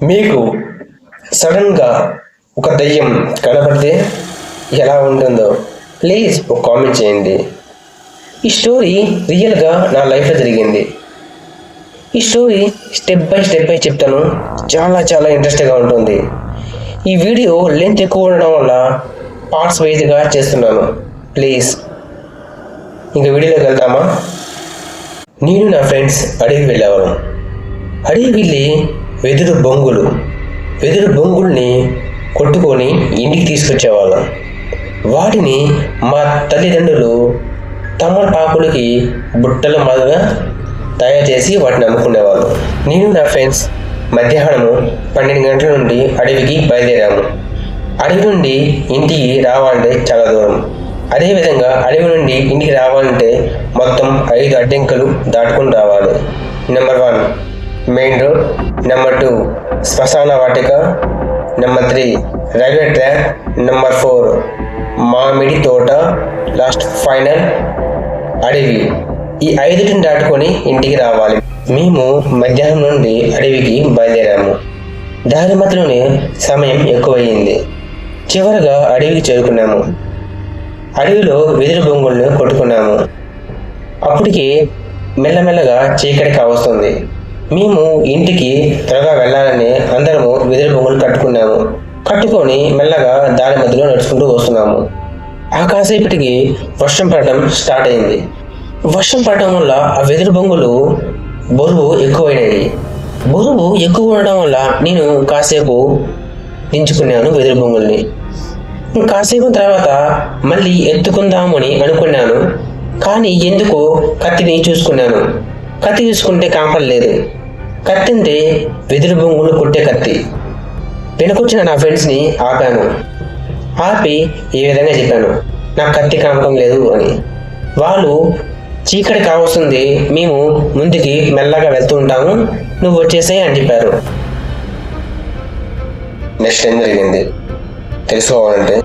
మీకు సడన్గా ఒక దయ్యం కనపడితే ఎలా ఉంటుందో ప్లీజ్ ఒక కామెంట్ చేయండి. ఈ స్టోరీ రియల్గా నా లైఫ్లో జరిగింది. ఈ స్టోరీ స్టెప్ బై చెప్తాను. చాలా ఇంట్రెస్టింగ్గా ఉంటుంది. ఈ వీడియో లెంత్ ఎక్కువ ఉండడం వల్ల పార్ట్స్ వైజ్గా చేస్తున్నాను. ప్లీజ్ ఇంకా వీడియోలోకి వెళ్దామా? నేను నా ఫ్రెండ్స్ అడవికి వెళ్ళేవాళ్ళం. అడవికి వెళ్ళి వెదురు బొంగుల్ని కొట్టుకొని ఇంటికి తీసుకొచ్చేవాళ్ళం. వాటిని మా తల్లిదండ్రులు తమలపాకులకి బుట్టల మాదిరిగా తయారు చేసి వాటిని అమ్ముకునేవాళ్ళు. నేను నా ఫ్రెండ్స్ మధ్యాహ్నము 12 గంటల నుండి అడవికి బయలుదేరాము. అడవి నుండి ఇంటికి రావాలంటే చాలా దూరం. అదేవిధంగా అడవి నుండి ఇంటికి రావాలంటే మొత్తం 5 అడ్డంకులు దాటుకొని రావాలి. నెంబర్ 1 మెయిన్ రోడ్, నెంబర్ 2 శ్మశాన వాటిక, నెంబర్ 3 రైల్వే ట్రాక్, నెంబర్ 4 మామిడి తోట, లాస్ట్ ఫైనల్ అడవి. ఈ 5టిని దాటుకొని ఇంటికి రావాలి. మేము మధ్యాహ్నం నుండి అడవికి బయలుదేరాము. దారి మధ్యలోనే సమయం ఎక్కువయ్యింది. చివరగా అడవికి చేరుకున్నాము. అడవిలో వెదురు బొంగులను కొట్టుకున్నాము. అప్పటికి మెల్లమెల్లగా చీకటి కావస్తుంది. మేము ఇంటికి త్వరగా వెళ్ళాలని అందరము వెదురు బొంగులు కట్టుకొని మెల్లగా దారి మధ్యలో నడుచుకుంటూ వస్తున్నాము. ఆ కాసేపటికి వర్షం పడటం స్టార్ట్ అయింది. వర్షం పడటం వల్ల ఆ వెదురు బొంగులు బరువు ఎక్కువైనవి. బరువు ఎక్కువ ఉండడం వల్ల నేను కాసేపు దించుకున్నాను వెదురు బొంగుల్ని. కాసేపు తర్వాత మళ్ళీ ఎత్తుకుందామని అనుకున్నాను. కానీ ఎందుకో కత్తిని చూసుకున్నాను. కత్తి చూసుకుంటే కాంపలేదు. కత్తి అంటే వెదురు బొంగులు కొట్టే కత్తి. వెనకొచ్చిన నా ఫ్రెండ్స్ని ఆపాను. ఆపి ఈ విధంగా చెప్పాను, నాకు కత్తి కాంపడం లేదు అని. వాళ్ళు చీకటి కావస్తుంది, మేము ముందుకి మెల్లగా వెళ్తూ ఉంటాము, నువ్వు వచ్చేసాయి అని చెప్పారు. నెక్స్ట్ ఏం జరిగింది తెలుసుకోవాలంటే